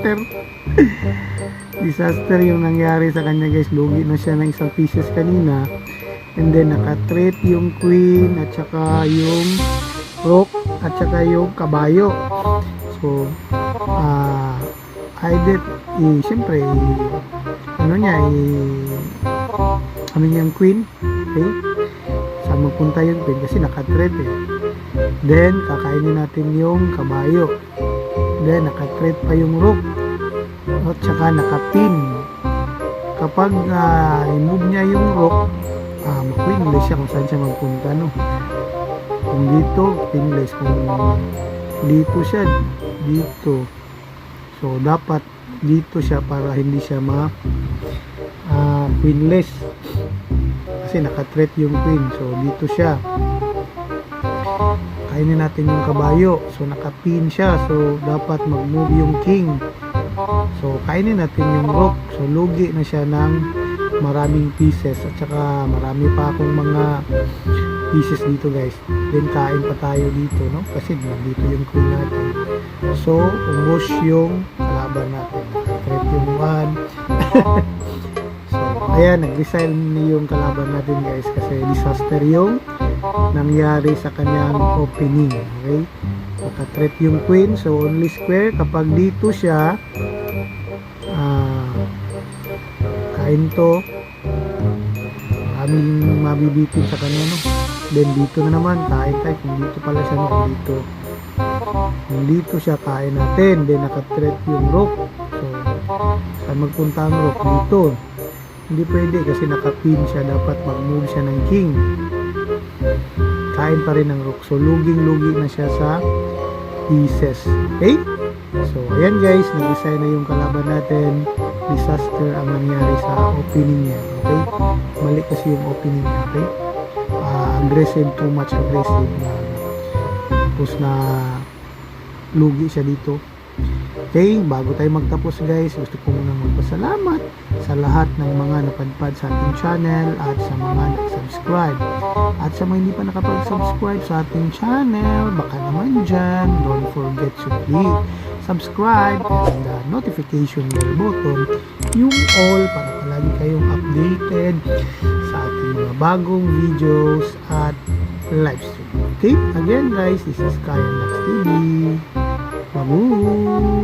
disaster. Disaster yung nangyari sa kanya guys. Lugi na siya ng isang pieces kanina. And then nakatreat yung queen at saka yung rook at saka yung kabayo. So siyempre ano niya ano yung queen, okay? Saan magpunta yung queen kasi nakatreat Then kakainin natin yung kabayo. Then nakatreat pa yung rook at saka nakapin. Kapag i-move niya yung rook, mag-queenless siya kung saan siya magpunta, no? Kung dito, queenless. Kung dito siya, dito. So dapat dito siya para hindi siya queenless. Kasi nakatreat yung queen. So dito siya. Kainin natin yung kabayo. So nakapin siya. So dapat mag-move yung king. So kainin natin yung rook. So lugi na siya ng maraming pieces. At saka marami pa akong mga pieces dito guys. Then kain pa tayo dito, no? Kasi dito yung queen natin. So ubos yung kalaban natin. Nakatreat yung one. So ayan, nag-resign yung kalaban natin guys. Kasi disaster yung nangyari sa kanyang opening. Okay, nakatreat yung queen. So only square. Kapag dito siya kain to, maraming mabibitin sa kanya, no? Then dito na naman kain tayo. Kung dito pala siya, no? Dito, kung dito siya, kain natin. Then nakatreat yung rook. So saan magpunta ang rook? Dito. Hindi pwede kasi nakapin siya. Dapat mag-move siya ng king. Kain pa rin ng rook. So luging-lugi na siya sa pieces. Okay? So ayan guys, nag-design na yung kalaban natin. Disaster ang nangyari sa opening niya. Okay? Mali kasi yung opening niya. Okay? Aggressive, too much aggressive. Tapos na lugi siya dito. Okay, bago tayo magtapos guys, gusto ko muna magpasalamat sa lahat ng mga napadpad sa ating channel at sa mga nag-subscribe. At sa mga hindi pa nakapag-subscribe sa ating channel, baka naman dyan, don't forget to click subscribe and the notification bell button, yung all, para palagi kayong updated sa ating mga bagong videos at live stream. Okay, again guys, this is Kaya Nax TV. Babu!